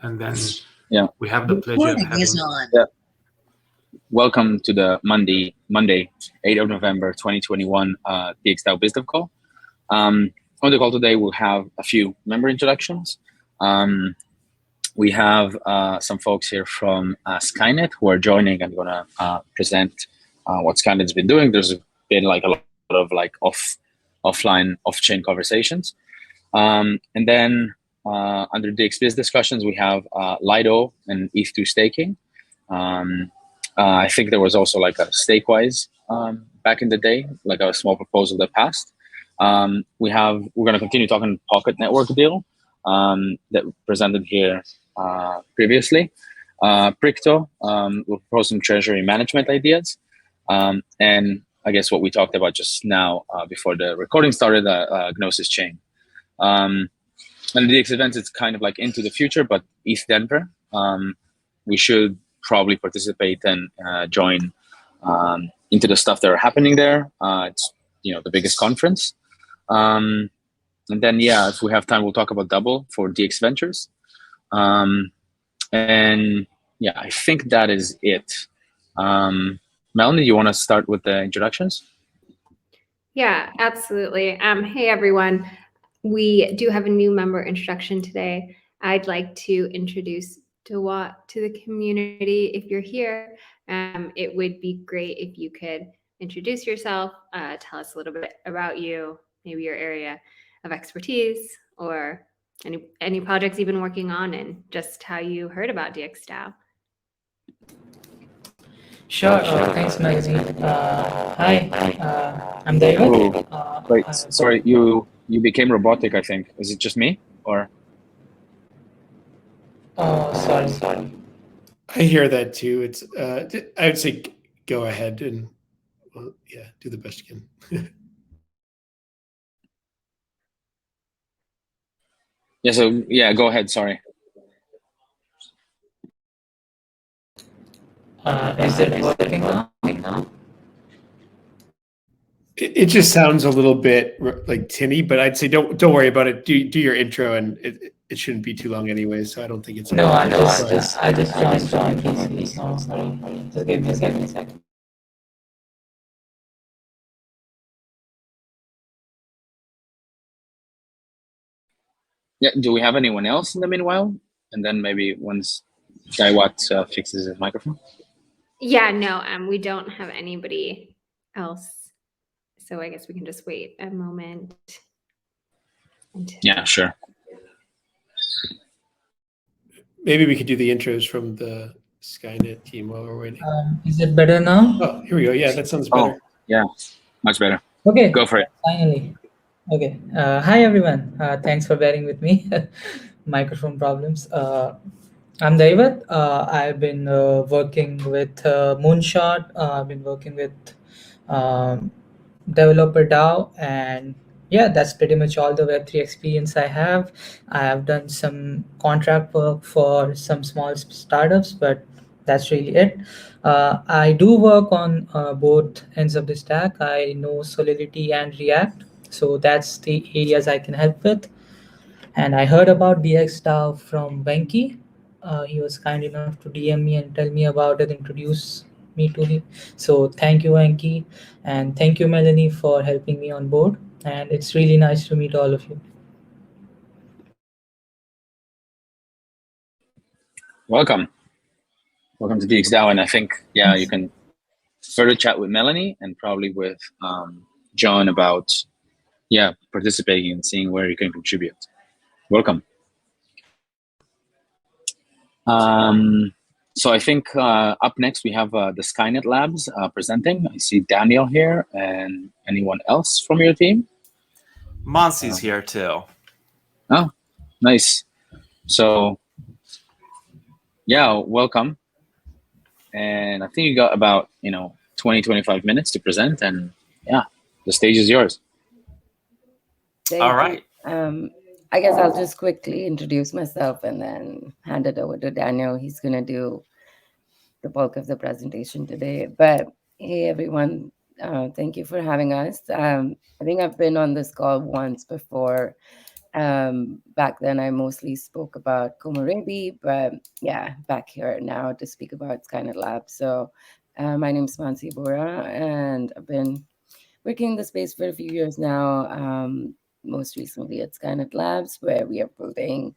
And then we have the pleasure of having... Welcome to the Monday, 8th of November, 2021 DXbiz Business Call. On the call today, we'll have a few member introductions. We have some folks here from Skynet who are joining and going to present what Skynet's been doing. There's been like a lot of like offline, off-chain conversations. And then under DXbiz discussions, we have Lido and ETH2 staking. I think there was also like a Stakewise back in the day, like a small proposal that passed. We're going to continue talking Pocket Network deal that presented here previously. Pricto will propose some treasury management ideas. And I guess what we talked about just now before the recording started, Gnosis chain. And the DX events, it's kind of like into the future, but East Denver, we should probably participate and join into the stuff that are happening there. It's the biggest conference. And then if we have time, we'll talk about Double for DX Ventures. And I think that is it. Melanie, you want to start with the introductions? Yeah, absolutely. Hey everyone, we do have a new member introduction today. I'd like to introduce Daos to the community. If you're here, it would be great if you could introduce yourself, tell us a little bit about you, maybe your area of expertise or any projects you've been working on, and just how you heard about DXDAO. Sure. Thanks, Melanie. Hi, I'm David. Wait, sorry, you became robotic, I think. Is it just me, or? Oh, sorry. I hear that too. It's I would say go ahead and do the best you can. Go ahead, sorry. Is it working now? It just sounds a little bit like tinny, but I'd say don't worry about it. Do your intro, and it shouldn't be too long anyway. So I don't think it's. No, I just joined recently. Sorry. Just give me a second. Yeah. Do we have anyone else in the meanwhile? And then maybe once Daos fixes his microphone. Yeah, no, we don't have anybody else. So I guess we can just wait a moment. Yeah, sure. Maybe we could do the intros from the Skynet team while we're waiting. Is it better now? Oh, here we go. Yeah, that sounds better. Oh, yeah, much better. Okay. Go for it. Finally. Okay. Hi, everyone. Thanks for bearing with me. Microphone problems. I'm David. I've been working with Moonshot. I've been working with developer DAO, and that's pretty much all the Web3 experience I have. I have done some contract work for some small startups, but that's really it. I do work on both ends of the stack. I know Solidity and React, so that's the areas I can help with. And I heard about DXDAO from Venki. He was kind enough to DM me and tell me about it, introduce me to him. So thank you, Venki, and thank you, Melanie, for helping me on board. And it's really nice to meet all of you. Welcome to DXDAO. And I think, you can further chat with Melanie and probably with John about, participating and seeing where you can contribute. Welcome. So I think up next we have the Skynet Labs presenting. I see Daniel here, and anyone else from your team? Monsi's here too. Oh, nice. So, welcome. And I think you got about 20, 25 minutes to present, and the stage is yours. All right. I guess I'll just quickly introduce myself and then hand it over to Daniel. He's going to do the bulk of the presentation today. But hey, everyone, thank you for having us. I think I've been on this call once before, Back then, I mostly spoke about Komorebi, but yeah, back here now to speak about Skynet Labs. So my name is Mansi Bora, and I've been working in the space for a few years now, most recently at Skynet Labs, where we are building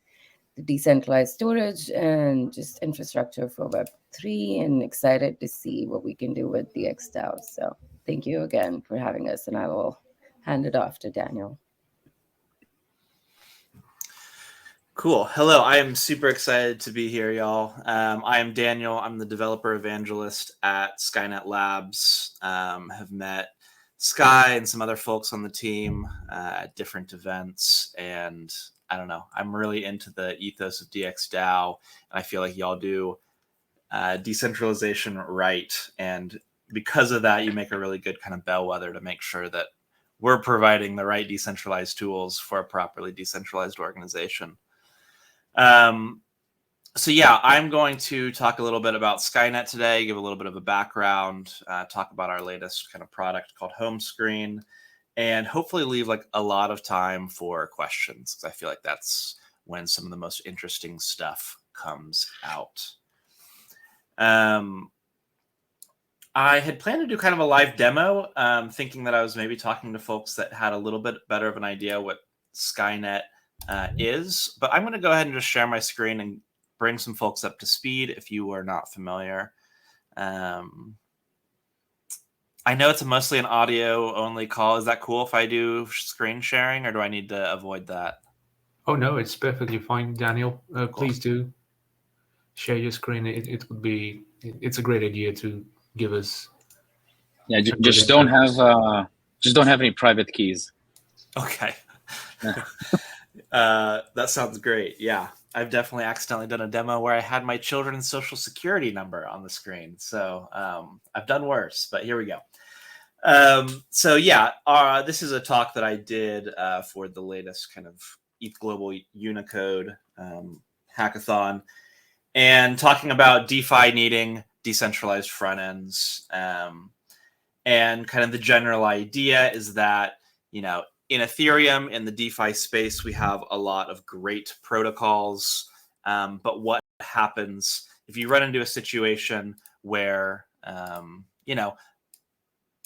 the decentralized storage and just infrastructure for Web3, and excited to see what we can do with DXDAO. So thank you again for having us, and I will hand it off to Daniel. Cool. Hello, I am super excited to be here, y'all. I am Daniel. I'm the developer evangelist at Skynet Labs. Have met Sky and some other folks on the team at different events, and I don't know. I'm really into the ethos of DXDAO, and I feel like y'all do decentralization right, and because of that, you make a really good kind of bellwether to make sure that we're providing the right decentralized tools for a properly decentralized organization. So yeah, I'm going to talk a little bit about Skynet today, give a little bit of a background, talk about our latest kind of product called Home Screen, and hopefully leave like a lot of time for questions, because I feel like that's when some of the most interesting stuff comes out. I had planned to do kind of a live demo, thinking that I was maybe talking to folks that had a little bit better of an idea what Skynet is, but I'm going to go ahead and just share my screen and bring some folks up to speed if you are not familiar. I know it's mostly an audio only call. Is that cool if I do screen sharing, or do I need to avoid that? Oh no, it's perfectly fine, Daniel. Please do share your screen. It's a great idea to give us. Yeah, just don't have any private keys. Okay. That sounds great. Yeah, I've definitely accidentally done a demo where I had my children's social security number on the screen. So I've done worse, but here we go. So yeah, this is a talk that I did for the latest kind of ETH Global Unicode hackathon, and talking about DeFi needing decentralized front ends. And kind of the general idea is that, in Ethereum, in the DeFi space, we have a lot of great protocols. But what happens if you run into a situation where,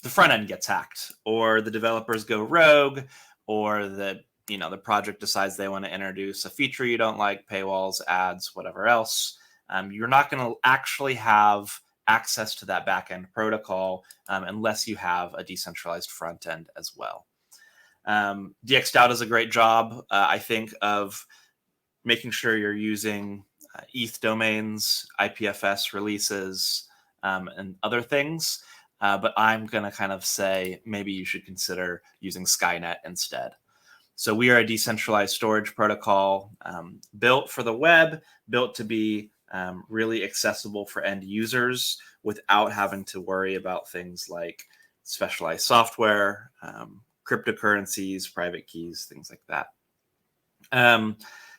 the front end gets hacked, or the developers go rogue, or the project decides they want to introduce a feature you don't like, paywalls, ads, whatever else. You're not going to actually have access to that backend protocol unless you have a decentralized front end as well. DXDAO does a great job, I think, of making sure you're using ETH domains, IPFS releases, and other things. But I'm going to kind of say maybe you should consider using Skynet instead. So we are a decentralized storage protocol built for the web, built to be really accessible for end users without having to worry about things like specialized software, cryptocurrencies, private keys, things like that.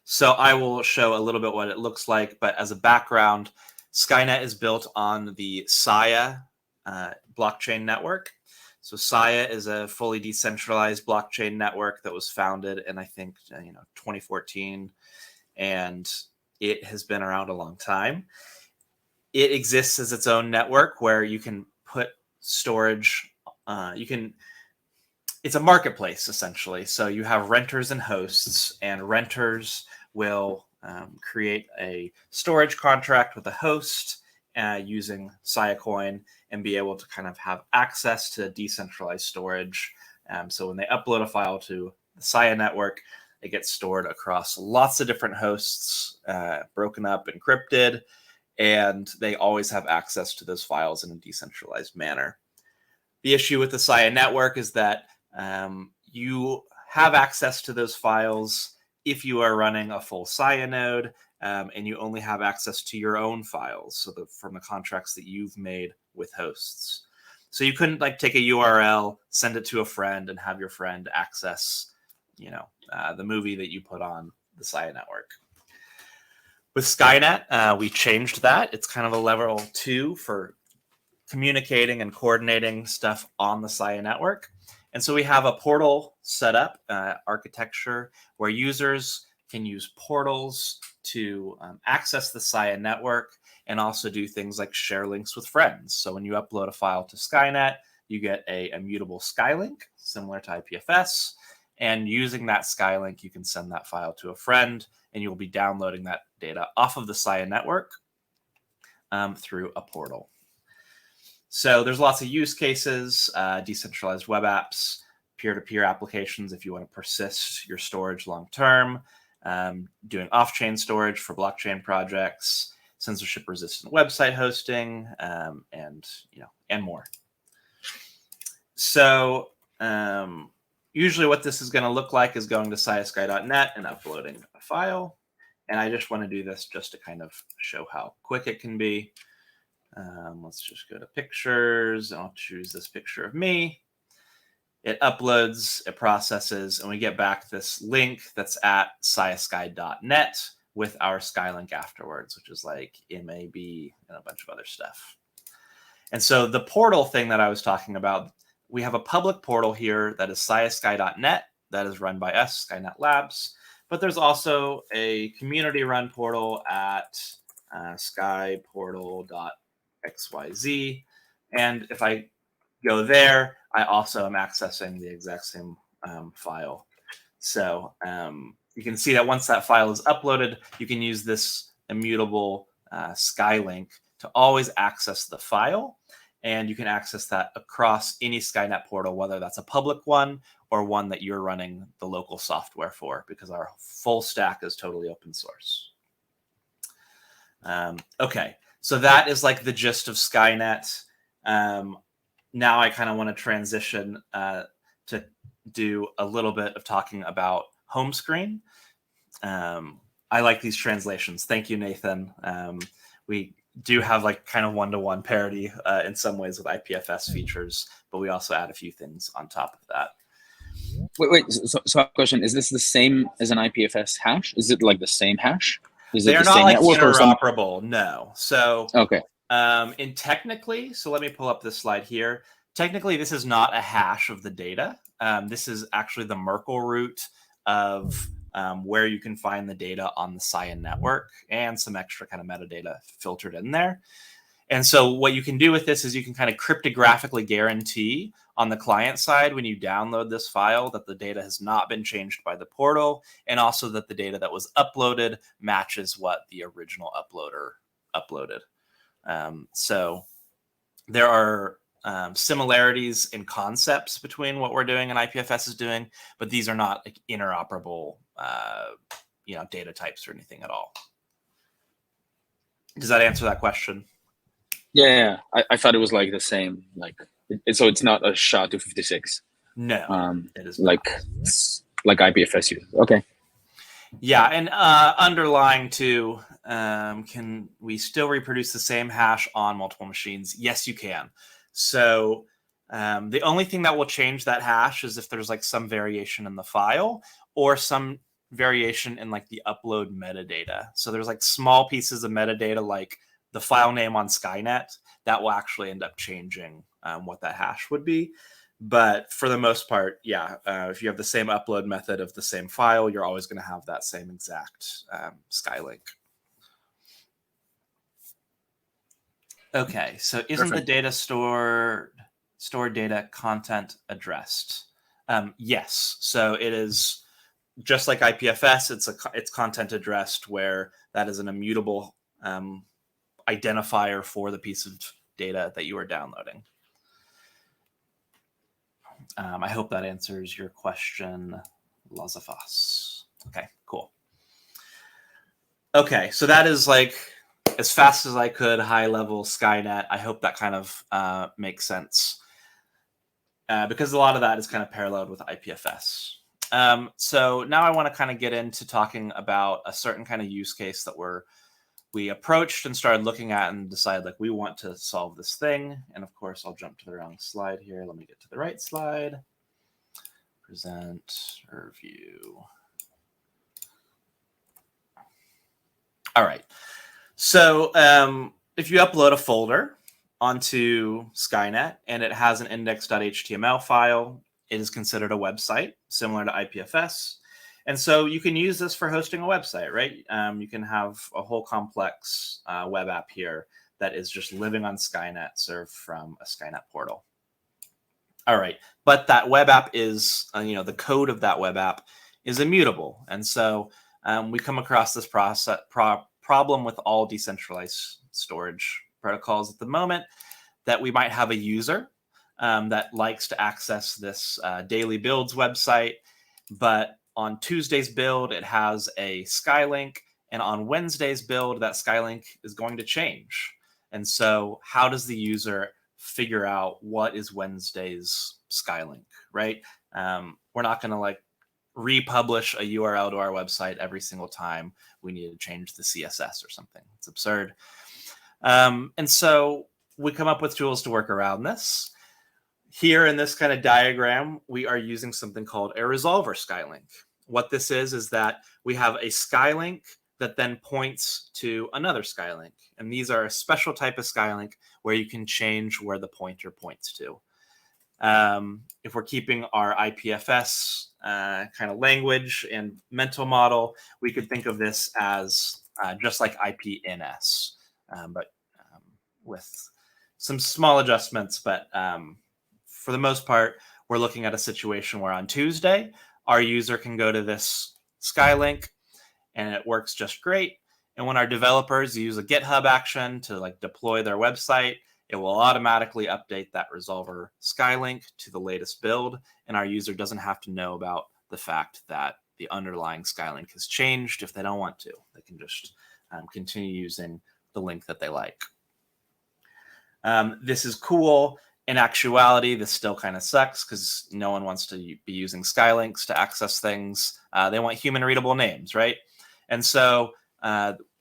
So I will show a little bit what it looks like, but as a background, Skynet is built on the Saya blockchain network. So Saya is a fully decentralized blockchain network that was founded in, I think, 2014, and it has been around a long time. It exists as its own network where you can put storage. It's a marketplace, essentially. So you have renters and hosts, and renters will create a storage contract with a host using Saya Coin and be able to kind of have access to decentralized storage. So when they upload a file to the Saya network, it gets stored across lots of different hosts, broken up, encrypted, and they always have access to those files in a decentralized manner. The issue with the Saya network is that you have access to those files if you are running a full Saya node, and you only have access to your own files, so from the contracts that you've made with hosts. So you couldn't take a URL, send it to a friend, and have your friend access, the movie that you put on the Saya network. With Skynet, we changed that. It's kind of a level 2 for communicating and coordinating stuff on the Saya network. And so we have a portal set up, architecture, where users can use portals to access the SIA network and also do things like share links with friends. So when you upload a file to Skynet, you get a immutable Skylink, similar to IPFS. And using that Skylink, you can send that file to a friend, and you'll be downloading that data off of the SIA network through a portal. So there's lots of use cases, decentralized web apps, peer-to-peer applications if you want to persist your storage long-term, doing off-chain storage for blockchain projects, censorship-resistant website hosting, and more. So usually what this is going to look like is going to siasky.net and uploading a file. And I just want to do this just to kind of show how quick it can be. Let's just go to pictures. I'll choose this picture of me. It uploads, it processes, and we get back this link that's at siasky.net with our Skylink afterwards, which is like MAB and a bunch of other stuff. And so the portal thing that I was talking about, we have a public portal here that is siasky.net that is run by us, Skynet Labs. But there's also a community-run portal at skyportal.xyz. And if I go there, I also am accessing the exact same file. So you can see that once that file is uploaded, you can use this immutable Skylink to always access the file. And you can access that across any Skynet portal, whether that's a public one or one that you're running the local software for, because our full stack is totally open source. Okay, so that is like the gist of Skynet. Now I kind of want to transition to do a little bit of talking about home screen. I like these translations. Thank you, Nathan. We do have like kind of one-to-one parity in some ways with IPFS features, but we also add a few things on top of that. Wait. So question, is this the same as an IPFS hash? Is it like the same hash? Is They're it the not same like network or some... interoperable, no. So Okay. in technically, so let me pull up this slide here. Technically, this is not a hash of the data. This is actually the Merkle root of where you can find the data on the SIA network and some extra kind of metadata filtered in there. And so what you can do with this is you can kind of cryptographically guarantee on the client side when you download this file that the data has not been changed by the portal, and also that the data that was uploaded matches what the original uploader uploaded. So there are similarities in concepts between what we're doing and IPFS is doing, but these are not like interoperable data types or anything at all. Does that answer that question? Yeah. I thought it was like the same, so it's not a SHA-256. No, it is like IPFS uses. Okay. Yeah, and underlying too, can we still reproduce the same hash on multiple machines? Yes, you can. So the only thing that will change that hash is if there's like some variation in the file or some variation in like the upload metadata. So there's like small pieces of metadata like the file name on Skynet that will actually end up changing what that hash would be. But for the most part, yeah, if you have the same upload method of the same file, you're always going to have that same exact Skylink. Okay, so isn't the data stored data content addressed? Yes, so it is just like IPFS. It's content addressed, where that is an immutable identifier for the piece of data that you are downloading. I hope that answers your question, Lazafas. Okay, cool. Okay, so that is like as fast as I could, high level Skynet. I hope that kind of makes sense because a lot of that is kind of paralleled with IPFS. So now I want to kind of get into talking about a certain kind of use case that we approached and started looking at and decided like we want to solve this thing. And of course, I'll jump to the wrong slide here. Let me get to the right slide. Present or view. All right. So if you upload a folder onto Skynet and it has an index.html file, it is considered a website similar to IPFS. And so you can use this for hosting a website, right? You can have a whole complex web app here that is just living on Skynet, served from a Skynet portal. All right, but that web app is, the code of that web app is immutable. And so we come across this problem with all decentralized storage protocols at the moment, that we might have a user that likes to access this daily builds website, but on Tuesday's build, it has a Skylink, and on Wednesday's build, that Skylink is going to change. And so how does the user figure out what is Wednesday's Skylink, right? We're not going to republish a URL to our website every single time we need to change the CSS or something. It's absurd. And so we come up with tools to work around this. Here in this kind of diagram, we are using something called a resolver Skylink. What this is that we have a Skylink that then points to another Skylink. And these are a special type of Skylink where you can change where the pointer points to. If we're keeping our IPFS kind of language and mental model, we could think of this as just like IPNS, but with some small adjustments. But for the most part, we're looking at a situation where on Tuesday, our user can go to this Skylink and it works just great. And when our developers use a GitHub action to deploy their website, it will automatically update that resolver Skylink to the latest build. And our user doesn't have to know about the fact that the underlying Skylink has changed if they don't want to. They can just continue using the link that they like. This is cool. In actuality, this still kind of sucks because no one wants to be using Skylinks to access things. They want human readable names, right? And so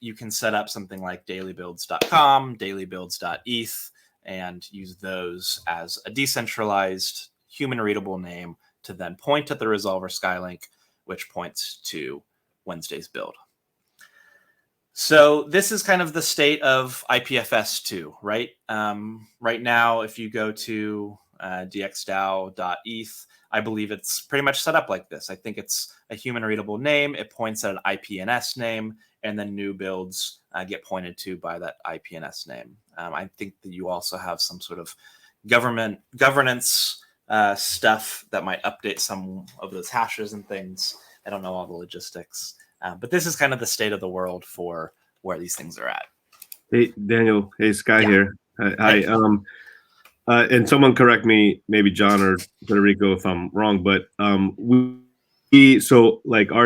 you can set up something like dailybuilds.com, dailybuilds.eth, and use those as a decentralized human readable name to then point at the resolver Skylink, which points to Wednesday's build. So this is kind of the state of IPFS2, right? Right now, if you go to dxdao.eth, I believe it's pretty much set up like this. I think it's a human readable name. It points at an IPNS name, and then new builds get pointed to by that IPNS name. I think that you also have some sort of governance stuff that might update some of those hashes and things. I don't know all the logistics. But this is kind of the state of the world for where these things are at. Hey, Daniel. Hey, Sky here. Hi. And someone correct me, maybe John or Federico, if I'm wrong, but our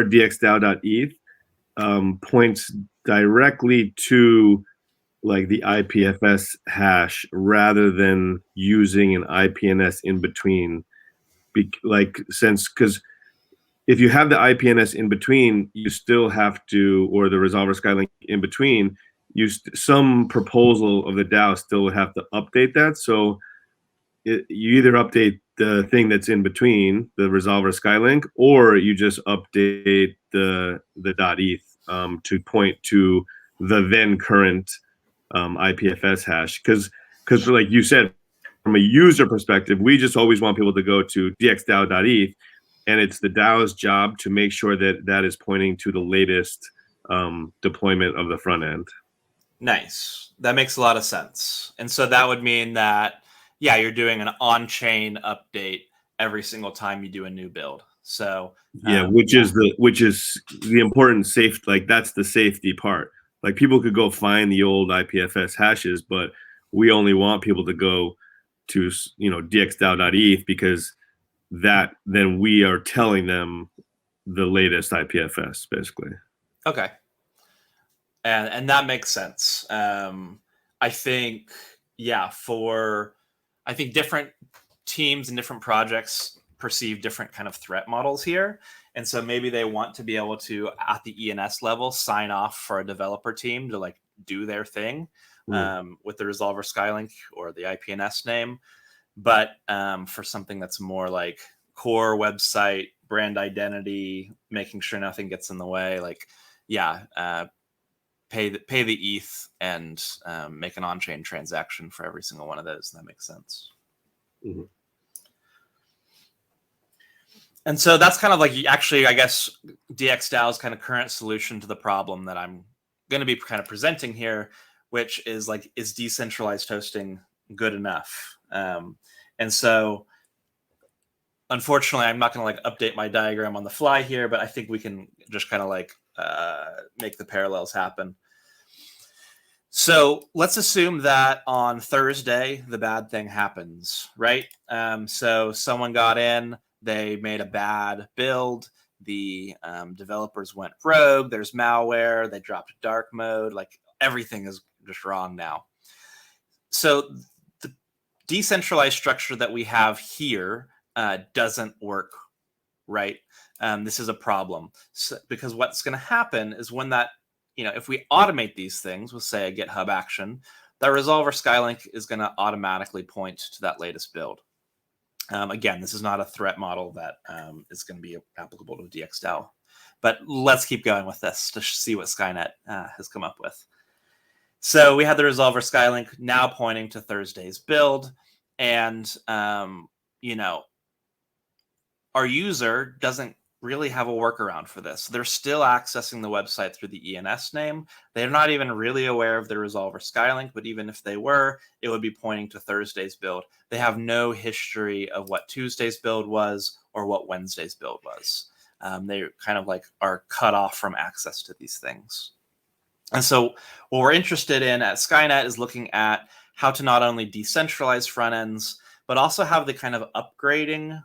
dxdao.eth points directly to the IPFS hash rather than using an IPNS in between. Because if you have the IPNS in between, you still have to, or the resolver Skylink in between, some proposal of the DAO still would have to update that. So you either update the thing that's in between, the resolver Skylink, or you just update the .eth to point to the then current IPFS hash. Because like you said, from a user perspective, we just always want people to go to dxdao.eth. And it's the DAO's job to make sure that that is pointing to the latest deployment of the front end. Nice. That makes a lot of sense. And so that would mean that, you're doing an on-chain update every single time you do a new build. So which is the important that's the safety part. People could go find the old IPFS hashes, but we only want people to go to dxdao.eth because that then we are telling them the latest IPFS, basically. Okay. And that makes sense. I think different teams and different projects perceive different kind of threat models here. And so maybe they want to be able to, at the ENS level, sign off for a developer team to do their thing with the resolver Skylink or the IPNS name. But for something that's more like core website, brand identity, making sure nothing gets in the way, pay the ETH and make an on-chain transaction for every single one of those. That makes sense. Mm-hmm. And so that's kind of like, actually, I guess, DXDAO's kind of current solution to the problem that I'm going to be kind of presenting here, which is like, is decentralized hosting good enough? And so, unfortunately, I'm not going to like update my diagram on the fly here, but I think we can just kind of like make the parallels happen. So let's assume that on Thursday, the bad thing happens, right? So someone got in, they made a bad build, the developers went rogue, there's malware, they dropped dark mode, like everything is just wrong now. So the decentralized structure that we have here doesn't work, right? This is a problem. So, because what's going to happen is when that, if we automate these things with, say, a GitHub action, that resolver Skylink is going to automatically point to that latest build. Again, this is not a threat model that is going to be applicable to DXDAO. But let's keep going with this to see what Skynet has come up with. So we had the resolver Skylink now pointing to Thursday's build. And, our user doesn't really have a workaround for this. They're still accessing the website through the ENS name. They're not even really aware of the resolver Skylink, but even if they were, it would be pointing to Thursday's build. They have no history of what Tuesday's build was or what Wednesday's build was. They kind of like are cut off from access to these things. And so what we're interested in at Skynet is looking at how to not only decentralize front ends, but also have the kind of upgrading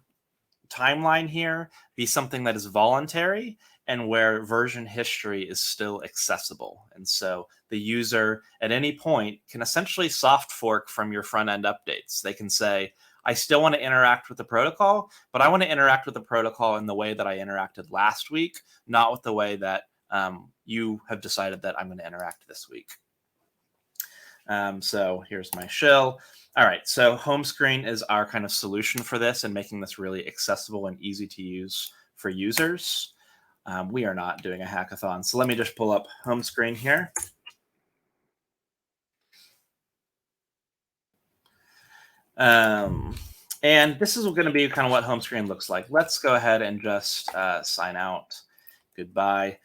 timeline here be something that is voluntary and where version history is still accessible. And so the user at any point can essentially soft fork from your front end updates. They can say, I still want to interact with the protocol, but I want to interact with the protocol in the way that I interacted last week, not with the way that you have decided that I'm going to interact this week. So here's my shell. All right, so home screen is our kind of solution for this and making this really accessible and easy to use for users. We are not doing a hackathon, so let me just pull up home screen here. And this is going to be kind of what home screen looks like. Let's go ahead and just sign out. Goodbye.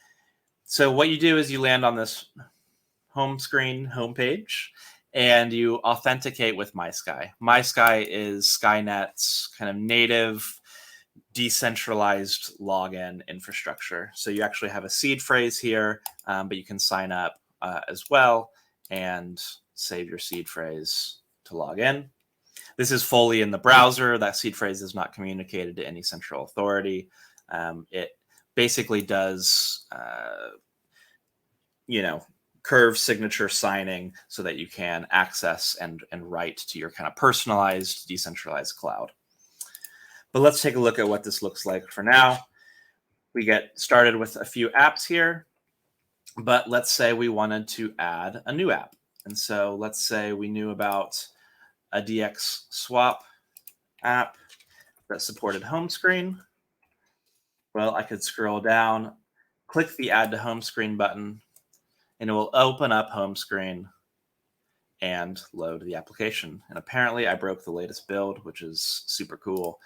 So what you do is you land on this home screen homepage, and you authenticate with MySky. MySky is Skynet's kind of native, decentralized login infrastructure. So you actually have a seed phrase here, but you can sign up as well and save your seed phrase to log in. This is fully in the browser. That seed phrase is not communicated to any central authority. It basically does, curve signature signing so that you can access and write to your kind of personalized, decentralized cloud. But let's take a look at what this looks like for now. We get started with a few apps here, but let's say we wanted to add a new app. And so let's say we knew about a DX swap app that supported home screen. Well, I could scroll down, click the add to home screen button, and it will open up home screen and load the application. And apparently I broke the latest build, which is super cool.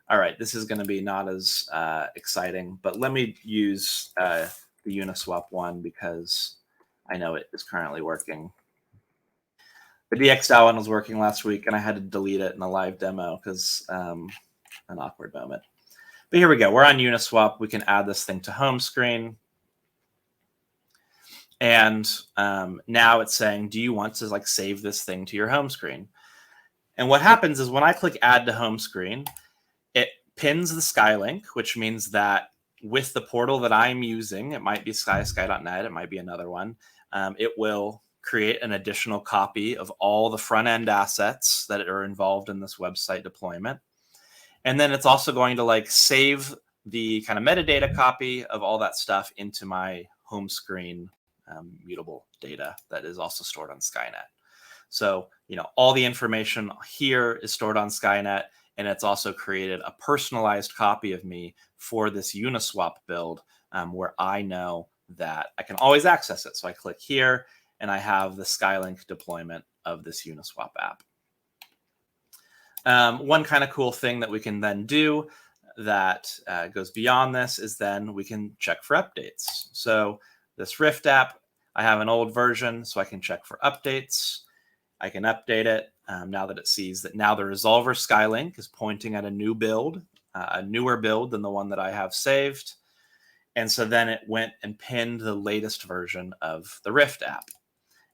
All right, this is going to be not as exciting, but let me use the Uniswap one because I know it is currently working. The DXDAO one was working last week, and I had to delete it in a live demo because an awkward moment. But here we go. We're on Uniswap. We can add this thing to home screen. And now it's saying, do you want to save this thing to your home screen? And what happens is when I click add to home screen, it pins the Skylink, which means that with the portal that I'm using, it might be sky.net, it might be another one, it will create an additional copy of all the front end assets that are involved in this website deployment. And then it's also going to save the kind of metadata copy of all that stuff into my home screen mutable data that is also stored on Skynet. So, all the information here is stored on Skynet, and it's also created a personalized copy of me for this Uniswap build where I know that I can always access it. So I click here, and I have the Skylink deployment of this Uniswap app. One kind of cool thing that we can then do that goes beyond this is then we can check for updates. So this Rift app, I have an old version, so I can check for updates. I can update it now that it sees that now the Resolver Skylink is pointing at a new build, a newer build than the one that I have saved. And so then it went and pinned the latest version of the Rift app.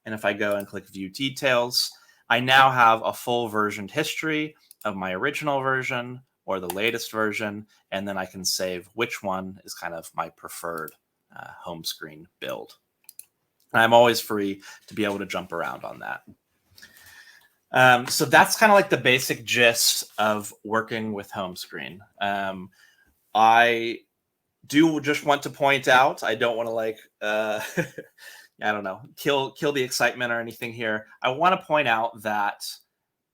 And if I go and click View Details, I now have a full versioned history of my original version or the latest version, and then I can save which one is kind of my preferred home screen build. And I'm always free to be able to jump around on that. So that's kind of like the basic gist of working with home screen. I do just want to point out, I don't want to like, I don't know, kill the excitement or anything here. I want to point out that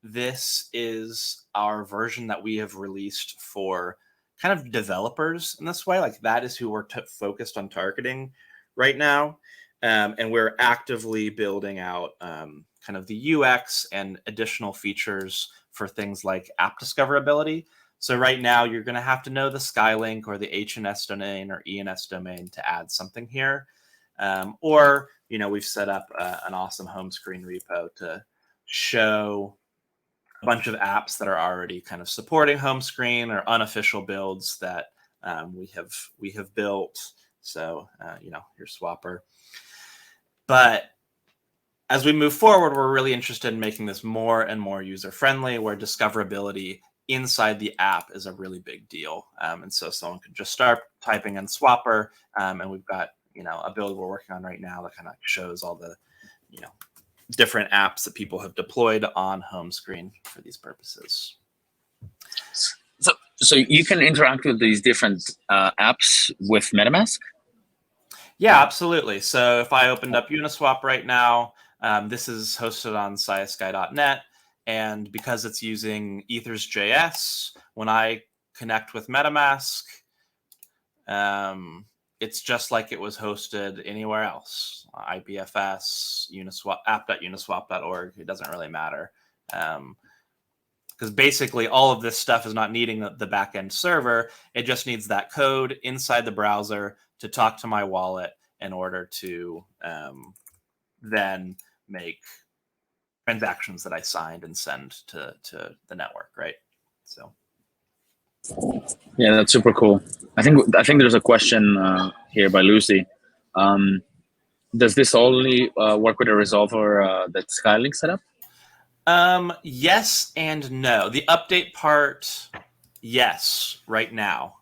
this is our version that we have released for kind of developers in this way. Like that is who we're focused on targeting right now. And we're actively building out kind of the UX and additional features for things like app discoverability. So right now you're going to have to know the Skylink or the HNS domain or ENS domain to add something here. Or, you know, we've set up an awesome home screen repo to show a bunch of apps that are already kind of supporting home screen or unofficial builds that we have built. So, you know, here's Swapper. But as we move forward, we're really interested in making this more and more user-friendly, where discoverability inside the app is a really big deal. And so someone could just start typing in Swapper, and we've got, you know, a build we're working on right now that kind of shows all the, you know, different apps that people have deployed on home screen for these purposes. So you can interact with these different apps with MetaMask? Yeah, absolutely. So if I opened up Uniswap right now, this is hosted on sciasky.net. And because it's using Ethers.js, when I connect with MetaMask, it's just like it was hosted anywhere else. IPFS, Uniswap, app.uniswap.org, it doesn't really matter. Because basically all of this stuff is not needing the backend server. It just needs that code inside the browser to talk to my wallet in order to then make transactions that I signed and send to the network, right? So, yeah, that's super cool. I think there's a question here by Lucy. Does this only work with a resolver that Skylink set up? Yes and no. The update part, yes, right now.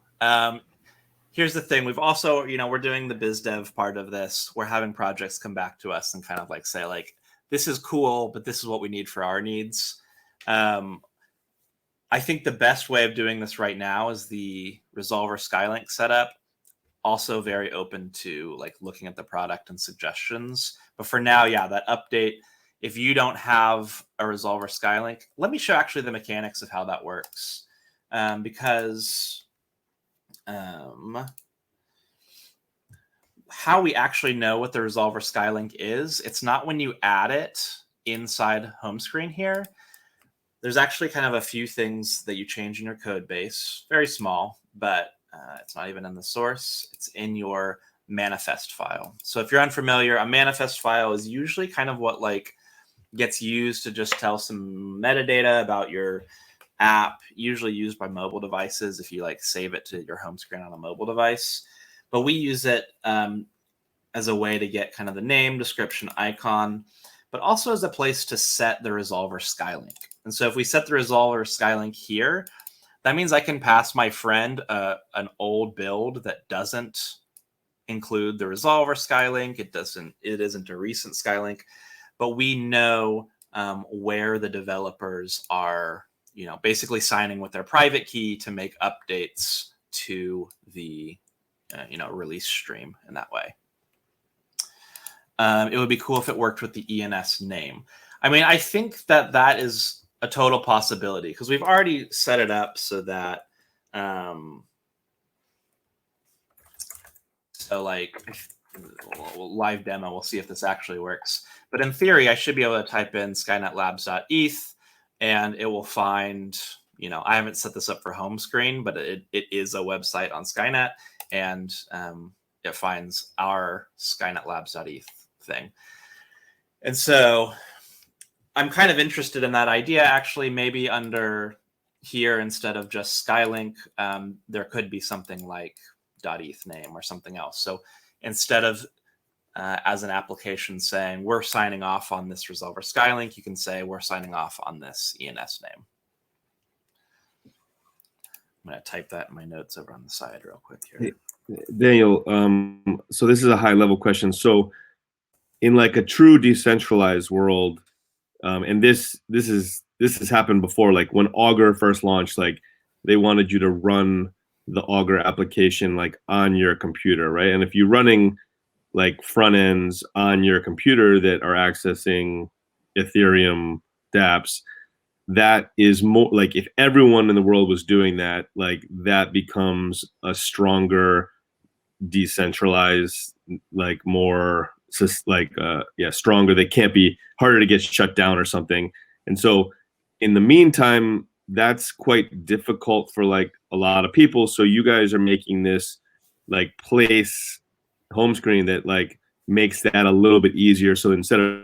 Here's the thing. We've also, you know, we're doing the biz dev part of this. We're having projects come back to us and kind of like say like, this is cool, but this is what we need for our needs. I think the best way of doing this right now is the Resolver Skylink setup. Also very open to like looking at the product and suggestions. But for now, yeah, that update, if you don't have a Resolver Skylink, let me show actually the mechanics of how that works. Because how we actually know what the Resolver Skylink is, it's not when you add it inside home screen here. There's actually kind of a few things that you change in your code base, very small, but it's not even in the source. It's in your manifest file. So if you're unfamiliar, a manifest file is usually kind of what like gets used to just tell some metadata about your app, usually used by mobile devices if you like save it to your home screen on a mobile device. But we use it as a way to get kind of the name, description, icon, but also as a place to set the Resolver Skylink. And so if we set the Resolver Skylink here, that means I can pass my friend an old build that doesn't include the Resolver Skylink. It isn't a recent Skylink, but we know where the developers are, you know, basically signing with their private key to make updates to the you know, release stream in that way. It would be cool if it worked with the ENS name. I mean, I think that is a total possibility because we've already set it up so that, so like live demo, we'll see if this actually works. But in theory, I should be able to type in skynetlabs.eth and it will find, I haven't set this up for home screen, but it is a website on Skynet, and it finds our SkynetLabs.eth thing. And so I'm kind of interested in that idea, actually. Maybe under here, instead of just Skylink, there could be something like .eth name or something else. So instead of as an application saying we're signing off on this resolver Skylink, you can say we're signing off on this ENS name. I'm going to type that in my notes over on the side real quick here. Daniel, so this is a high level question. So in like a true decentralized world, and this has happened before, like when Augur first launched, like they wanted you to run the Augur application like on your computer, right? And if you're running like front ends on your computer that are accessing Ethereum dApps, that is more like, if everyone in the world was doing that, like that becomes a stronger decentralized, like more stronger. They can't be harder to get shut down or something. And so in the meantime, that's quite difficult for like a lot of people. So you guys are making this like place home screen that like makes that a little bit easier. So instead of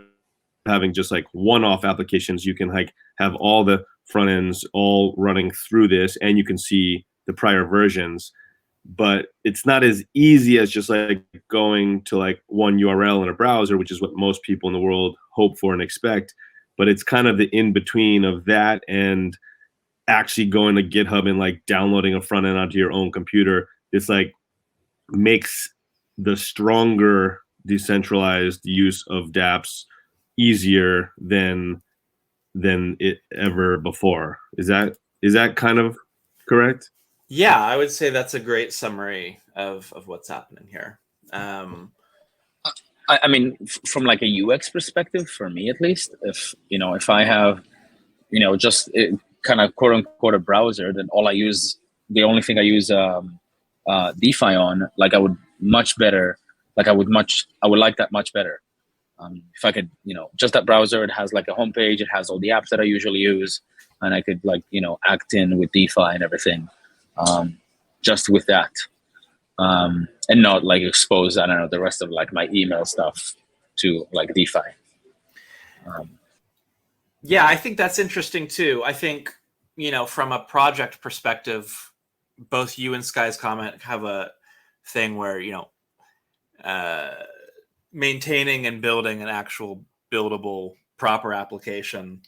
having just like one-off applications, you can like have all the front ends all running through this, and you can see the prior versions. But it's not as easy as just like going to like one URL in a browser, which is what most people in the world hope for and expect. But it's kind of the in-between of that and actually going to GitHub and like downloading a front end onto your own computer. It's like makes the stronger decentralized use of dApps easier than it ever before. Is that kind of correct? Yeah, I would say that's a great summary of what's happening here. I mean, from like a UX perspective, for me at least, if I have, just kind of quote unquote a browser, then the only thing I use DeFi on, like I would like that much better. If I could, just that browser, it has like a homepage, it has all the apps that I usually use, and I could like, act in with DeFi and everything, just with that, and not like expose, I don't know, the rest of like my email stuff to like DeFi. Yeah, I think that's interesting too. I think, from a project perspective, both you and Sky's comment have a thing where, maintaining and building an actual buildable proper application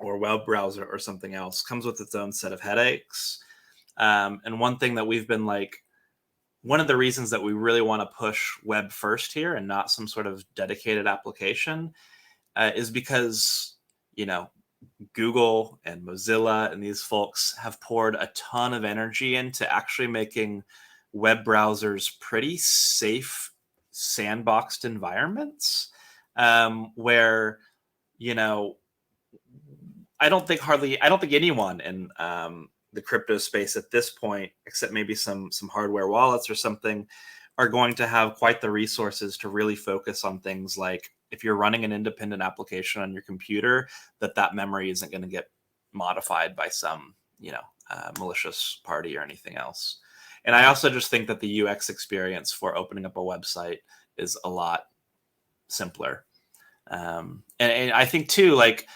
or web browser or something else comes with its own set of headaches. And one thing that we've been like, one of the reasons that we really want to push web first here and not some sort of dedicated application is because, Google and Mozilla and these folks have poured a ton of energy into actually making web browsers pretty safe, sandboxed environments, where, I don't think anyone in the crypto space at this point, except maybe some hardware wallets or something, are going to have quite the resources to really focus on things like, if you're running an independent application on your computer, that memory isn't going to get modified by some, malicious party or anything else. And I also just think that the UX experience for opening up a website is a lot simpler. And I think too, like,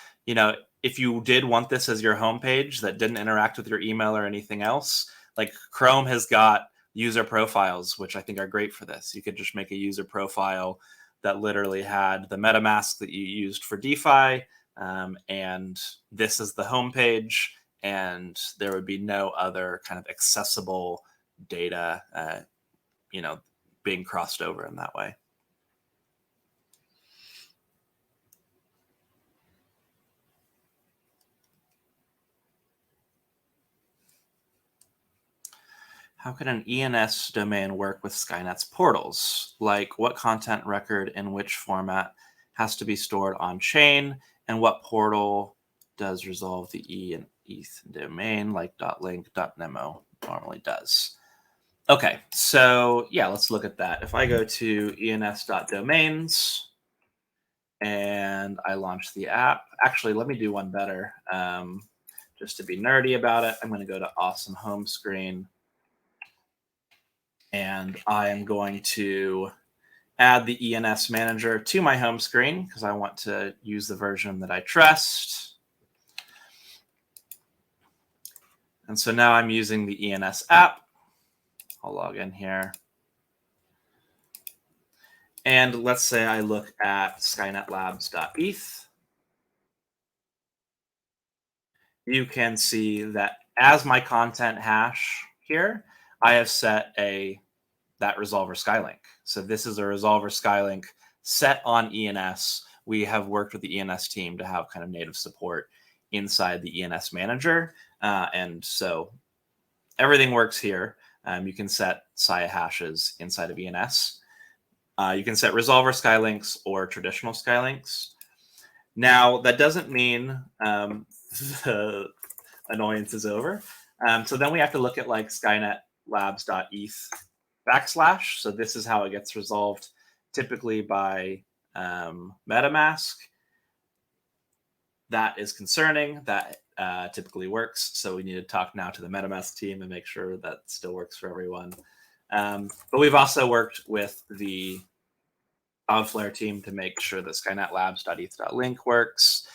if you did want this as your homepage that didn't interact with your email or anything else, like Chrome has got user profiles, which I think are great for this. You could just make a user profile that literally had the MetaMask that you used for DeFi, and this is the homepage, and there would be no other kind of accessible data, being crossed over in that way. How can an ENS domain work with Skynet's portals? Like, what content record in which format has to be stored on chain, and what portal does resolve the E and ETH domain like .link, .nemo normally does? Okay, so yeah, let's look at that. If I go to ens.domains and I launch the app, actually, let me do one better. just to be nerdy about it, I'm going to go to awesome home screen. And I am going to add the ENS manager to my home screen because I want to use the version that I trust. And so now I'm using the ENS app. I'll log in here. And let's say I look at SkynetLabs.eth. You can see that as my content hash here, I have set that resolver Skylink. So this is a resolver Skylink set on ENS. We have worked with the ENS team to have kind of native support inside the ENS manager. And so everything works here. You can set SIA hashes inside of ENS. You can set resolver Skylinks or traditional Skylinks. Now, that doesn't mean the annoyance is over. So then we have to look at like SkynetLabs.eth /. So this is how it gets resolved, typically by MetaMask. That is concerning. That typically works. So we need to talk now to the MetaMask team and make sure that still works for everyone. But we've also worked with the Cloudflare team to make sure that SkynetLabs.eth.link works.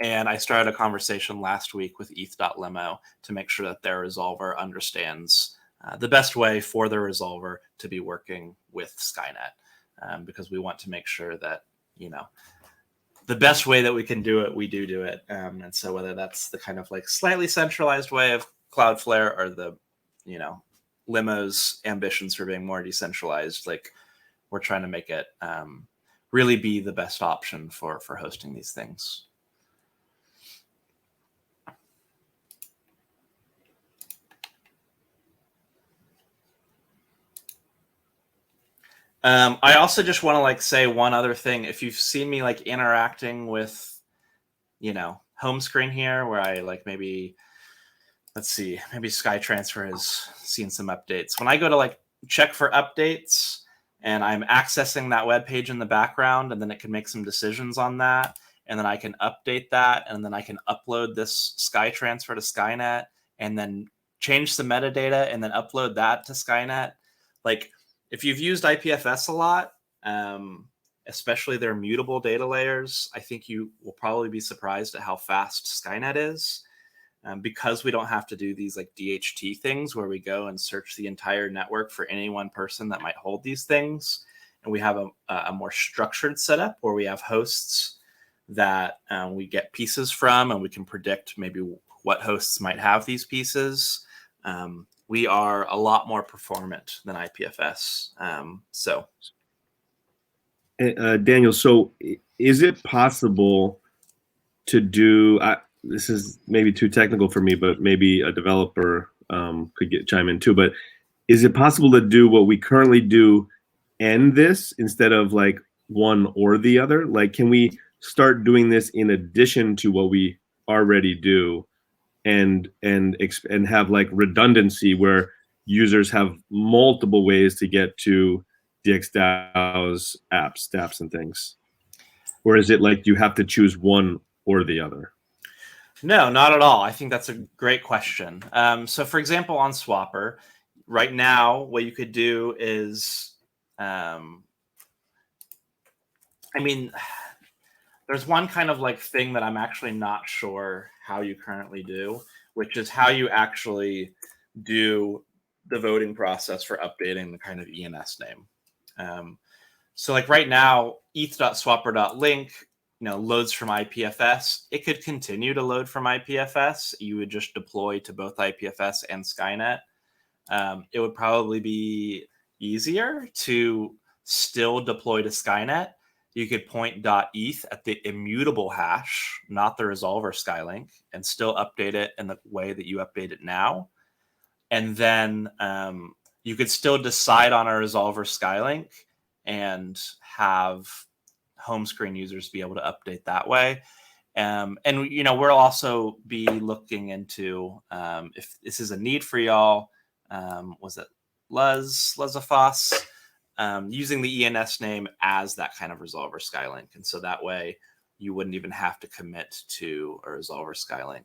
And I started a conversation last week with eth.limo to make sure that their resolver understands the best way for the resolver to be working with Skynet, because we want to make sure that, you know, the best way that we can do it, we do it. And so whether that's the kind of like slightly centralized way of Cloudflare or the, you know, Limo's ambitions for being more decentralized, like we're trying to make it really be the best option for hosting these things. I also just want to like say one other thing. If you've seen me like interacting with, you know, home screen here where I like maybe, let's see, maybe SkyTransfer has seen some updates. When I go to like check for updates and I'm accessing that web page in the background, and then it can make some decisions on that. And then I can update that. And then I can upload this SkyTransfer to Skynet and then change some metadata and then upload that to Skynet. Like, if you've used IPFS a lot, especially their mutable data layers, I think you will probably be surprised at how fast Skynet is, because we don't have to do these like DHT things where we go and search the entire network for any one person that might hold these things. And we have a more structured setup where we have hosts that we get pieces from, and we can predict maybe what hosts might have these pieces. We are a lot more performant than IPFS. Daniel, so is it possible to do, this is maybe too technical for me, but maybe a developer could chime in too, but is it possible to do what we currently do and this instead of like one or the other? Like, can we start doing this in addition to what we already do? And have like redundancy where users have multiple ways to get to DXDAO's apps, dApps, and things? Or is it like you have to choose one or the other? No, not at all. I think that's a great question. So for example, on Swapper, right now, what you could do is, I mean, there's one kind of like thing that I'm actually not sure how you currently do, which is how you actually do the voting process for updating the kind of ENS name. So like right now, eth.swapper.link, you know, loads from IPFS. It could continue to load from IPFS. You would just deploy to both IPFS and Skynet. It would probably be easier to still deploy to Skynet. You could point .eth at the immutable hash, not the resolver Skylink, and still update it in the way that you update it now. And then you could still decide on a resolver Skylink and have home screen users be able to update that way. And, you know, we'll also be looking into if this is a need for y'all. Was it Luzafos? Using the ENS name as that kind of resolver Skylink. And so that way you wouldn't even have to commit to a resolver Skylink.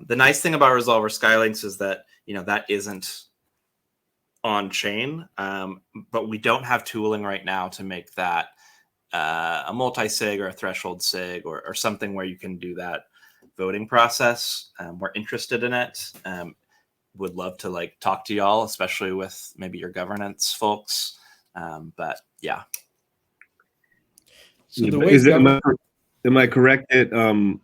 The nice thing about resolver Skylinks is that, that isn't on chain, but we don't have tooling right now to make that a multi-sig or a threshold sig or something where you can do that voting process. We're interested in it. Would love to talk to y'all, especially with maybe your governance folks. But yeah. So the way am I correct that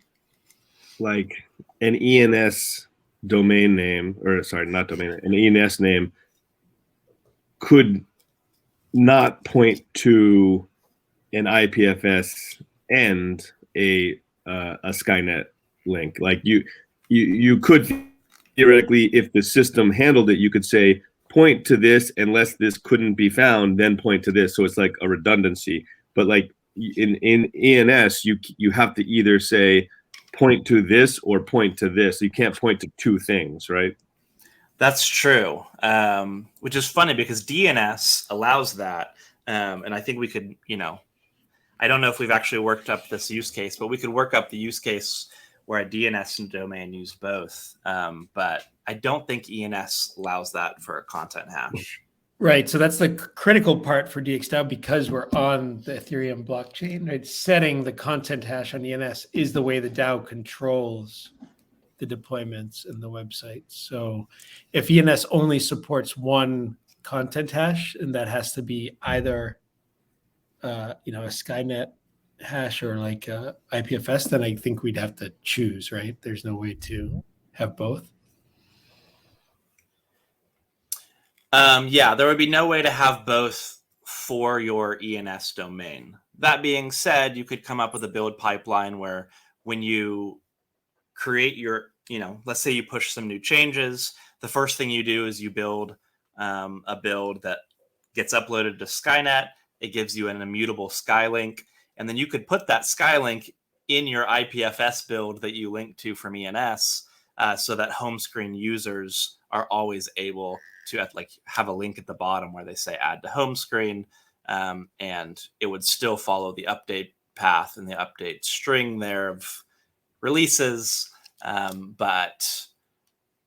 like an ENS domain name, or sorry, not domain name, an ENS name could not point to an IPFS and a Skynet link? Like you could theoretically, if the system handled it, you could say point to this unless this couldn't be found, then point to this. So it's like a redundancy. But like in ENS, you have to either say point to this or point to this. You can't point to two things, right? That's true, which is funny because DNS allows that. And I think we could, I don't know if we've actually worked up this use case, but we could work up the use case where a DNS domain used both. But I don't think ENS allows that for a content hash. Right. So that's the critical part for DXDAO because we're on the Ethereum blockchain, right? Setting the content hash on ENS is the way the DAO controls the deployments and the websites. So if ENS only supports one content hash, and that has to be either a Skynet hash or like a IPFS, then I think we'd have to choose, right? There's no way to have both. Yeah, there would be no way to have both for your ENS domain. That being said, you could come up with a build pipeline where when you create your, let's say you push some new changes, the first thing you do is you build a build that gets uploaded to Skynet. It gives you an immutable Skylink. And then you could put that Skylink in your IPFS build that you link to from ENS so that home screen users are always able to have a link at the bottom where they say add to home screen. And it would still follow the update path and the update string there of releases. But,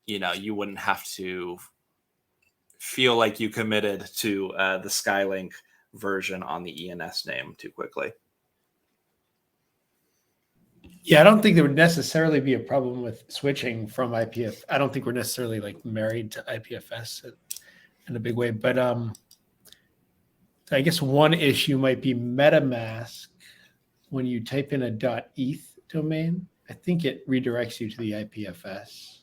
you wouldn't have to feel like you committed to the Skylink version on the ENS name too quickly. Yeah, I don't think there would necessarily be a problem with switching from IPF. I don't think we're necessarily married to IPFS in a big way, but I guess one issue might be MetaMask. When you type in a .eth domain, I think it redirects you to the IPFS.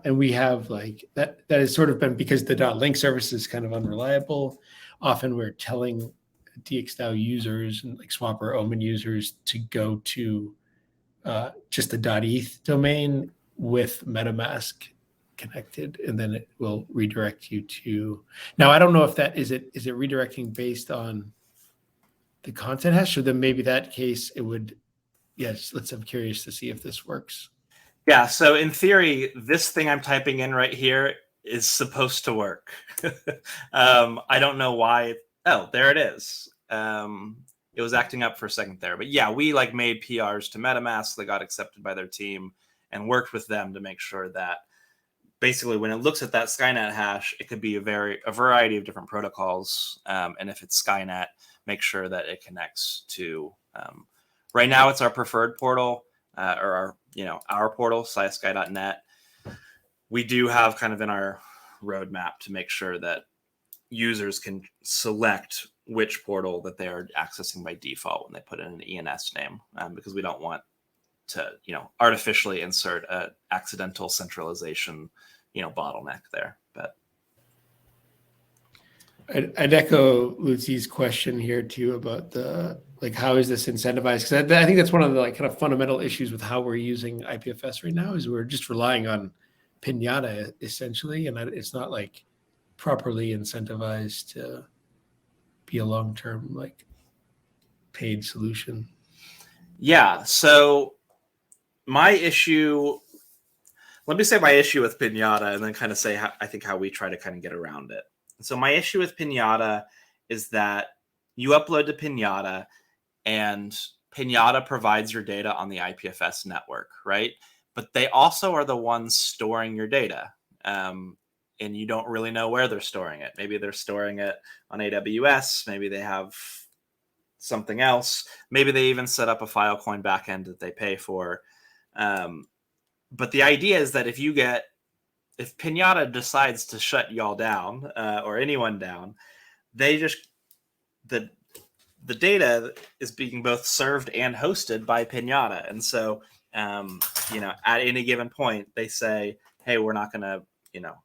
And we have that has sort of been because the .link service is kind of unreliable. Often we're telling DXDAO users and Swapper Omen users to go to just the .eth domain with MetaMask connected, and then it will redirect you to. Now I don't know if that is it redirecting based on the content hash, so then maybe that case it would. Yes, I'm curious to see if this works. Yeah, so in theory, this thing I'm typing in right here is supposed to work. I don't know why. Oh, there it is. It was acting up for a second there. But yeah, we made PRs to MetaMask. They got accepted by their team and worked with them to make sure that basically when it looks at that Skynet hash, it could be a variety of different protocols. And if it's Skynet, make sure that it connects to, right now it's our preferred portal or our portal, sci-sky.net. We do have kind of in our roadmap to make sure that users can select which portal that they are accessing by default when they put in an ENS name, because we don't want to, artificially insert an accidental centralization, bottleneck there. But I'd echo Lucy's question here too about the how is this incentivized? Because I think that's one of the kind of fundamental issues with how we're using IPFS right now is we're just relying on Pinata essentially, and it's not properly incentivized to be a long-term paid solution. Yeah. So my issue, let me say my issue with Pinata and then kind of say how we try to kind of get around it. So my issue with Pinata is that you upload to Pinata and Pinata provides your data on the IPFS network, right? but they also are the ones storing your data. And you don't really know where they're storing it. Maybe they're storing it on AWS. Maybe they have something else. Maybe they even set up a Filecoin backend that they pay for. But the idea is that if Pinata decides to shut y'all down or anyone down, the data is being both served and hosted by Pinata. And so, at any given point, they say, hey, we're not going to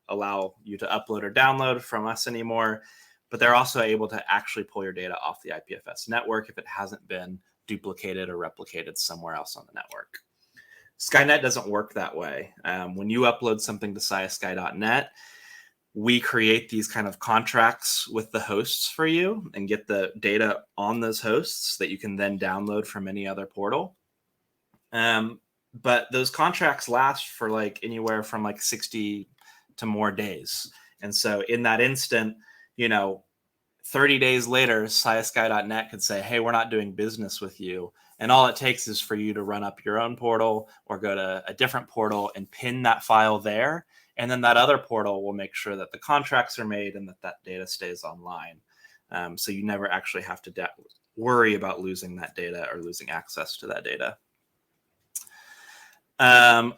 allow you to upload or download from us anymore, but they're also able to actually pull your data off the IPFS network if it hasn't been duplicated or replicated somewhere else on the network. Skynet doesn't work that way. When you upload something to sci-sky.net, we create these kind of contracts with the hosts for you and get the data on those hosts that you can then download from any other portal. But those contracts last for anywhere from 60 to more days. And so in that instant, 30 days later, sci-sky.net could say, hey, we're not doing business with you. And all it takes is for you to run up your own portal or go to a different portal and pin that file there. And then that other portal will make sure that the contracts are made and that data stays online. So you never actually have to worry about losing that data or losing access to that data.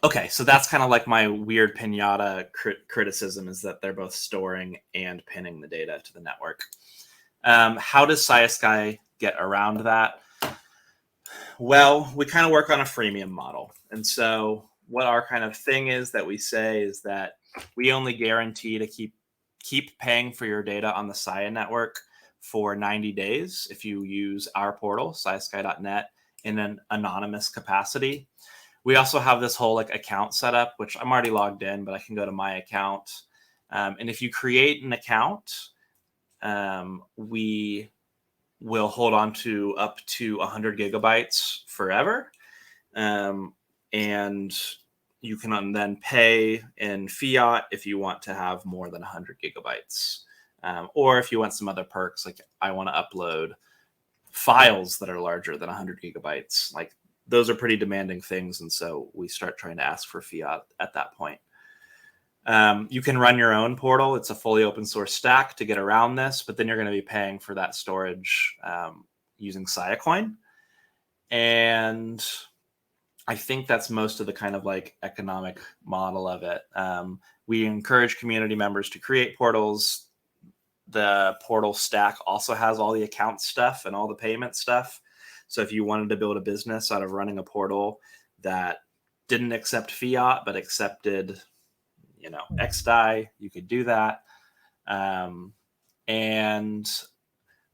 Okay, so that's kind of like my weird Pinata criticism, is that they're both storing and pinning the data to the network. How does sci-sky get around that? Well, we kind of work on a freemium model. And so what our kind of thing is that we say is that we only guarantee to keep paying for your data on the Sci network for 90 days if you use our portal, sci-sky.net, in an anonymous capacity. We also have this whole account setup, which I'm already logged in, but I can go to my account. And if you create an account, we will hold on to up to 100 gigabytes forever. And you can then pay in fiat if you want to have more than 100 gigabytes. Or if you want some other perks, like I want to upload files that are larger than 100 gigabytes, those are pretty demanding things. And so we start trying to ask for fiat at that point. You can run your own portal. It's a fully open source stack to get around this, but then you're going to be paying for that storage using Siacoin. And I think that's most of the kind of economic model of it. We encourage community members to create portals. The portal stack also has all the account stuff and all the payment stuff. So if you wanted to build a business out of running a portal that didn't accept fiat, but accepted, XDAI, you could do that. And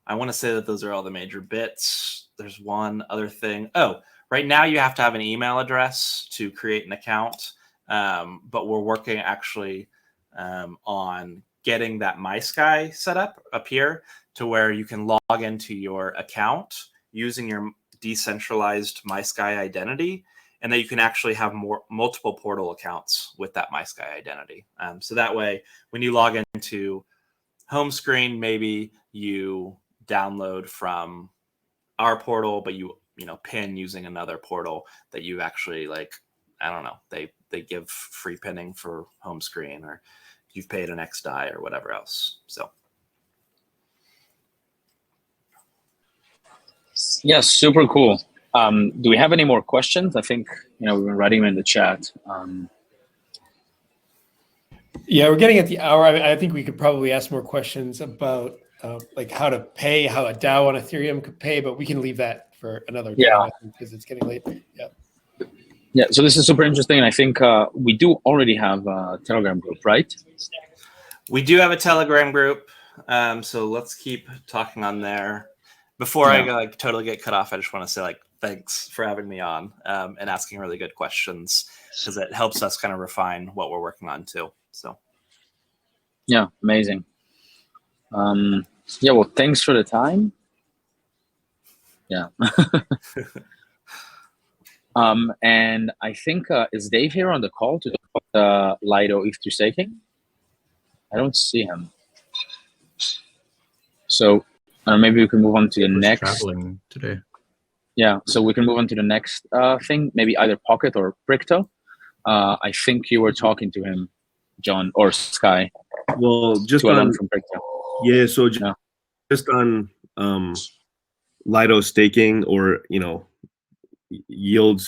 I want to say that those are all the major bits. There's one other thing. Oh, right now you have to have an email address to create an account. But we're working actually on getting that MySky set up here to where you can log into your account using your decentralized MySky identity, and that you can actually have multiple portal accounts with that MySky identity. So that way, when you log into home screen, maybe you download from our portal, but you pin using another portal that you actually I don't know, they give free pinning for home screen, or you've paid an XDAI or whatever else. So. Yeah, super cool. Do we have any more questions? I think, we've been writing them in the chat. Yeah, we're getting at the hour. I think we could probably ask more questions about how to pay, how a DAO on Ethereum could pay, but we can leave that for another time because it's getting late. Yeah. Yeah, so this is super interesting. And I think we do already have a Telegram group, right? We do have a Telegram group. So let's keep talking on there. Before I totally get cut off, I just want to say thanks for having me on and asking really good questions, because it helps us kind of refine what we're working on too. So, yeah, amazing. Yeah, well, thanks for the time. Yeah. And I think is Dave here on the call to talk about Lido ETH2 staking? I don't see him. So maybe we can move on to the next. Traveling today. Yeah, so we can move on to the next thing, maybe either Pocket or Bricto. I think you were talking to him, John, or Sky. Well, just to on Alon from Breakdown. yeah, so No. just on Lido staking, or yield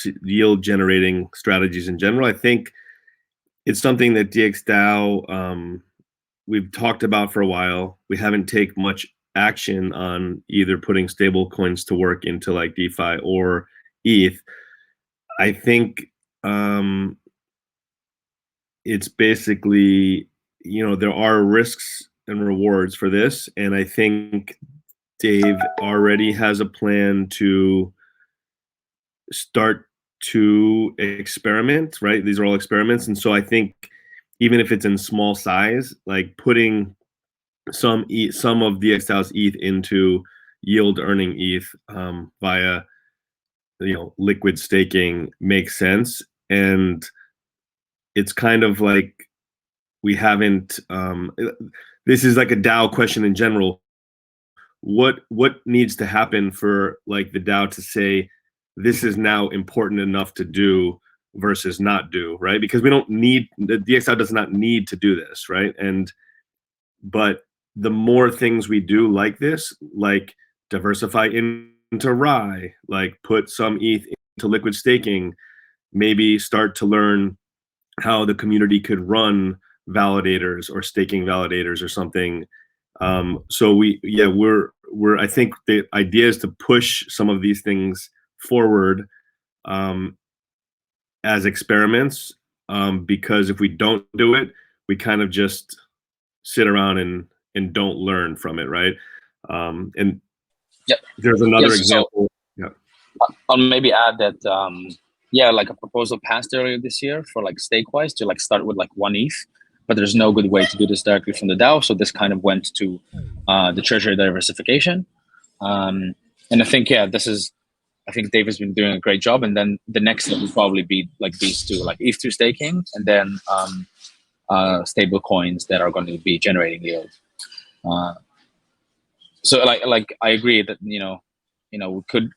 generating strategies in general, I think it's something that DXDAO we've talked about for a while. We haven't taken much action on either putting stable coins to work into like DeFi or ETH. I think it's basically, there are risks and rewards for this, and I think Dave already has a plan to start to experiment, right? These are all experiments. And so I think even if it's in small size, like putting some of DXDAO's ETH into yield earning ETH via liquid staking makes sense. And it's kind of like we haven't this is like a DAO question in general. What needs to happen for like the DAO to say this is now important enough to do versus not do, right? Because we don't need, the DXDAO does not need to do this, right? But the more things we do like this, like diversify into RAI, like put some ETH into liquid staking, maybe start to learn how the community could run validators or staking validators or something. So we're I think the idea is to push some of these things forward as experiments, because if we don't do it, we kind of just sit around and don't learn from it, right? And Yep. There's another Yes, example. I'll maybe add that like a proposal passed earlier this year for like Stakewise to like start with like 1 ETH, but there's no good way to do this directly from the DAO, so this kind of went to the Treasury diversification. And I think I think Dave has been doing a great job, and then the next step would probably be like these two, like ETH2 staking, and then stable coins that are going to be generating yield. So like I agree that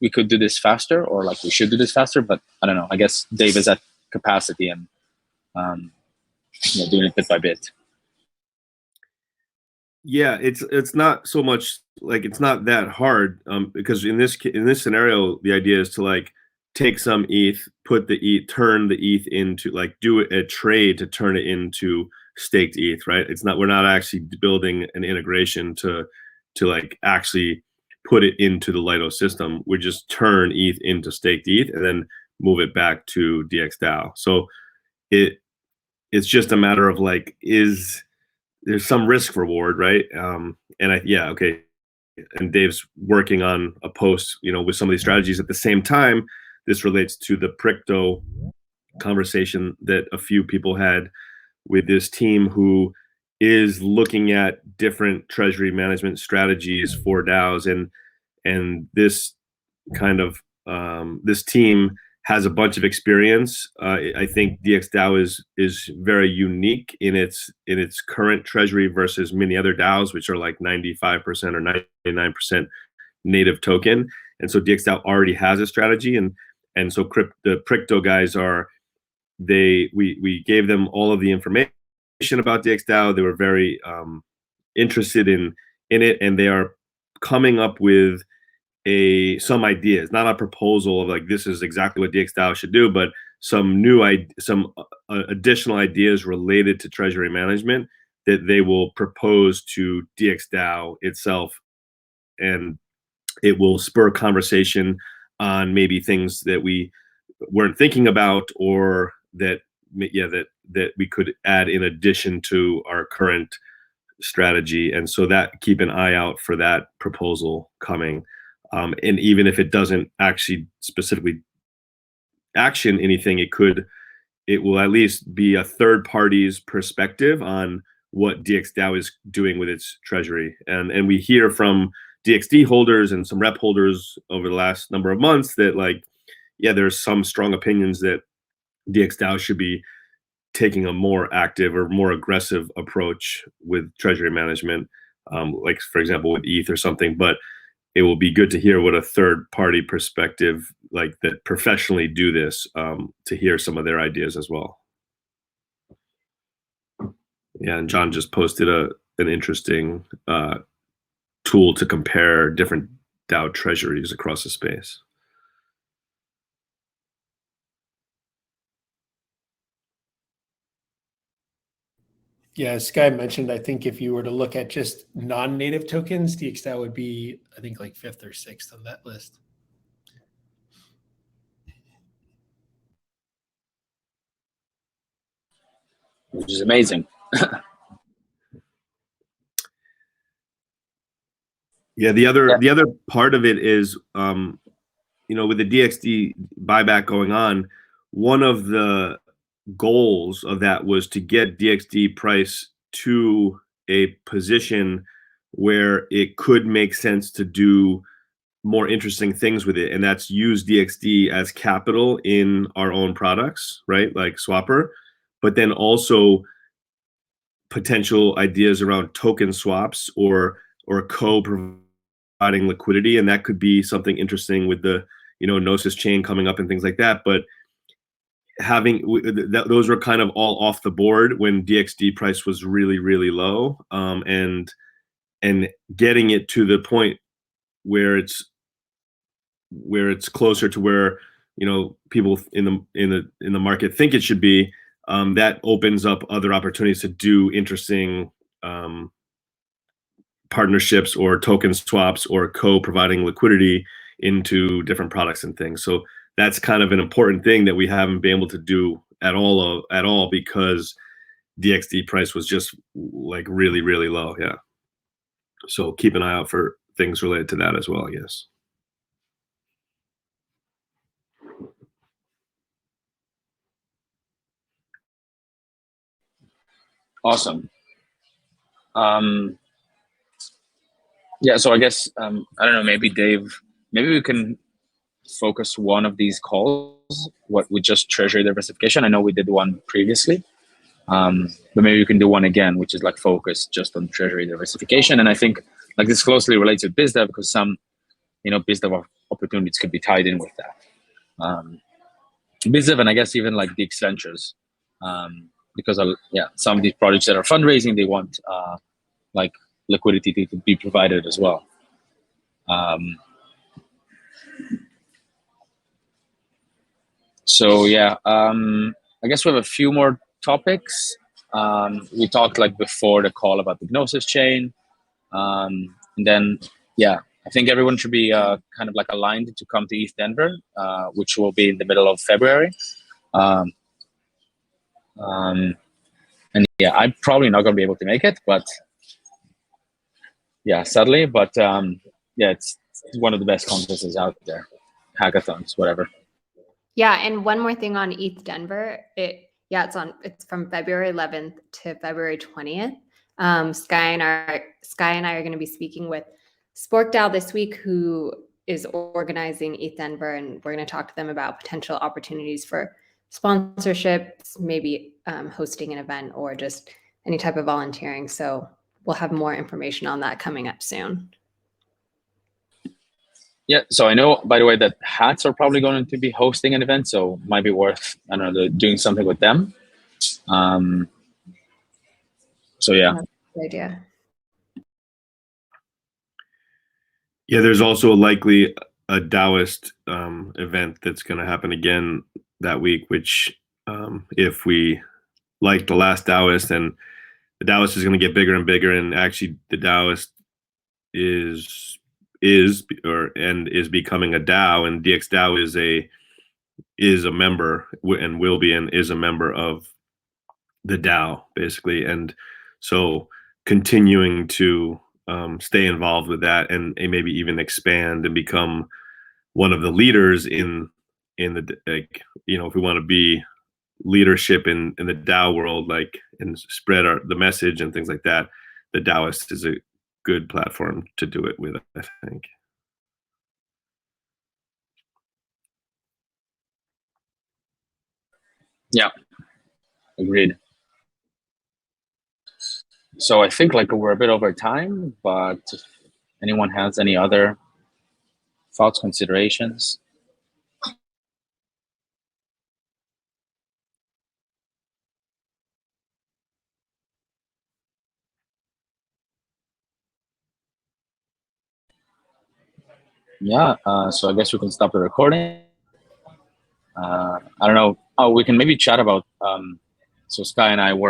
we could do this faster, or like we should do this faster, but I don't know. I guess Dave is at capacity and doing it bit by bit. Yeah, it's not so much like, it's not that hard, because in this scenario, the idea is to like take some ETH, put the ETH, turn the ETH into like do a trade to turn it into staked ETH, right? We're not actually building an integration to like actually put it into the Lido system. We just turn ETH into staked ETH and then move it back to DXDAO. So it's just a matter of like, there's some risk reward, right? Okay. And Dave's working on a post, with some of these strategies. At the same time, this relates to the Pricto conversation that a few people had with this team who is looking at different treasury management strategies for DAOs, and this kind of this team has a bunch of experience. I think DXDAO is very unique in its current treasury versus many other DAOs, which are like 95% or 99% native token. And so DXDAO already has a strategy, and so the Pricto guys we gave them all of the information about DXDAO. They were very interested in it, and they are coming up with some ideas, not a proposal of like this is exactly what DXDAO should do, but some additional ideas related to treasury management that they will propose to DXDAO itself, and it will spur conversation on maybe things that we weren't thinking about, or that we could add in addition to our current strategy. And so that, keep an eye out for that proposal coming. And even if it doesn't actually specifically action anything, it will at least be a third party's perspective on what DXDAO is doing with its treasury. And we hear from DXD holders and some rep holders over the last number of months that there's some strong opinions that DXDAO should be taking a more active or more aggressive approach with treasury management, like for example with ETH or something. But it will be good to hear what a third party perspective, like that professionally do this, to hear some of their ideas as well. Yeah, and John just posted an interesting tool to compare different DAO treasuries across the space. Yeah, as Sky mentioned, I think if you were to look at just non-native tokens, DXDAO would be, I think, like 5th or 6th on that list. Which is amazing. Yeah, the other part of it is, with the DXD buyback going on, one of the goals of that was to get DXD price to a position where it could make sense to do more interesting things with it, and that's use DXD as capital in our own products, right? Like Swapper, but then also potential ideas around token swaps or co-providing liquidity, and that could be something interesting with the Gnosis chain coming up and things like that. But those were kind of all off the board when DXD price was really, really low, and getting it to the point where it's closer to where people in the market think it should be. That opens up other opportunities to do interesting partnerships or token swaps or co-providing liquidity into different products and things. So that's kind of an important thing that we haven't been able to do at all because DXD price was just like really, really low. Yeah. So keep an eye out for things related to that as well, I guess. Awesome. Yeah, so I guess I don't know, maybe Dave, maybe we can focus one of these calls with just treasury diversification. I know we did one previously, but maybe we can do one again, which is like focus just on treasury diversification. And I think like this closely relates to BizDev because some BizDev opportunities could be tied in with that. BizDev and I guess even like the Ventures, because some of these projects that are fundraising, they want like liquidity to be provided as well. So yeah, I guess we have a few more topics. We talked like before the call about the Gnosis chain, and then I think everyone should be kind of like aligned to come to ETH Denver, which will be in the middle of February. And I'm probably not going to be able to make it, but sadly, but it's one of the best conferences out there, hackathons, whatever. Yeah, and one more thing on ETH Denver. It's from February 11th to February 20th. Sky and I are going to be speaking with SporkDAO this week, who is organizing ETH Denver, and we're going to talk to them about potential opportunities for sponsorships, maybe hosting an event or just any type of volunteering. So we'll have more information on that coming up soon. Yeah, so I know, by the way, that Hats are probably going to be hosting an event, so it might be worth, I don't know, doing something with them. So yeah. That's a good idea. Yeah, there's also likely a Daoist event that's going to happen again that week, which if we like the last Daoist, and the Daoist is going to get bigger and bigger, and actually the Daoist is becoming a DAO, and DXDAO is a member and will be and is a member of the DAO basically, and so continuing to stay involved with that and maybe even expand and become one of the leaders in the if we want to be leadership in the DAO world, like, and spread the message and things like that, the Daoist is a good platform to do it with, I think. Yeah, agreed. So I think like we're a bit over time, but if anyone has any other thoughts, considerations? Yeah, so I guess we can stop the recording. I don't know. Oh, we can maybe chat about. So Sky and I work